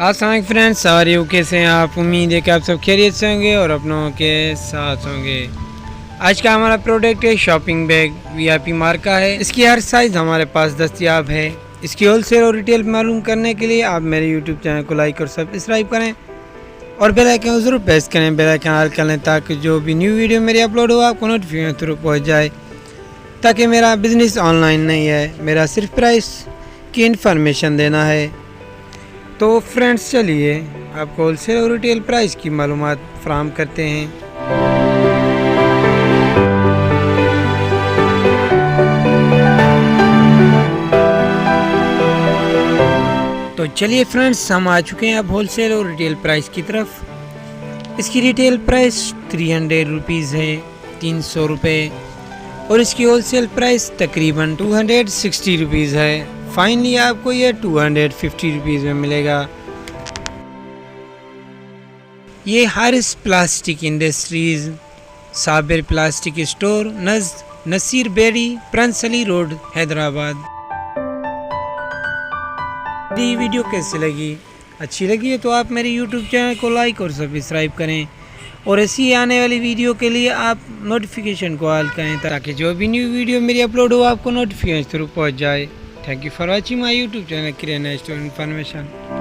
अस्सलाम फ्रेंड्स, सारे कैसे हैं आप। उम्मीद है कि आप सब खैरियत से होंगे और अपनों के साथ होंगे। आज का हमारा प्रोडक्ट है शॉपिंग बैग, वीआईपी मार्का है। इसकी हर साइज़ हमारे पास दस्तियाब है। इसकी होलसेल और रिटेल मालूम करने के लिए आप मेरे यूट्यूब चैनल को लाइक और सब्सक्राइब करें और बेल आइकन को ज़रूर प्रेस करें, बेल आइकन ऑल कर लें ताकि जो भी न्यू वीडियो मेरी अपलोड हो आपको नोटिफिकेशन थ्रू पहुँच जाए। ताकि मेरा बिज़नेस ऑनलाइन नहीं है, मेरा सिर्फ प्राइस की इन्फॉर्मेशन देना है। तो फ्रेंड्स चलिए आपको होलसेल और रिटेल प्राइस की मालूमात फराहम करते हैं। तो चलिए फ्रेंड्स, हम आ चुके हैं अब होलसेल और रिटेल प्राइस की तरफ। इसकी रिटेल प्राइस 300 रुपीज़ है, 300 रुपये, और इसकी होलसेल प्राइस तकरीबन 260 रुपीज़ है। फाइनली आपको ये 250 रुपीज़ में मिलेगा। ये Haris plastic industries, Sabir plastic store, नज़द नसीर बेड़ी, प्रिंस अली रोड, हैदराबाद। ये वीडियो कैसी लगी? अच्छी लगी है तो आप मेरे यूट्यूब चैनल को लाइक और सब्सक्राइब करें और ऐसी आने वाली वीडियो के लिए आप नोटिफिकेशन को ऑल करें ताकि जो भी न्यू वीडियो मेरी अपलोड हो आपको नोटिफिकेशन थ्रू पहुंच जाए। Thank you for watching my YouTube channel, Kiran Store Information.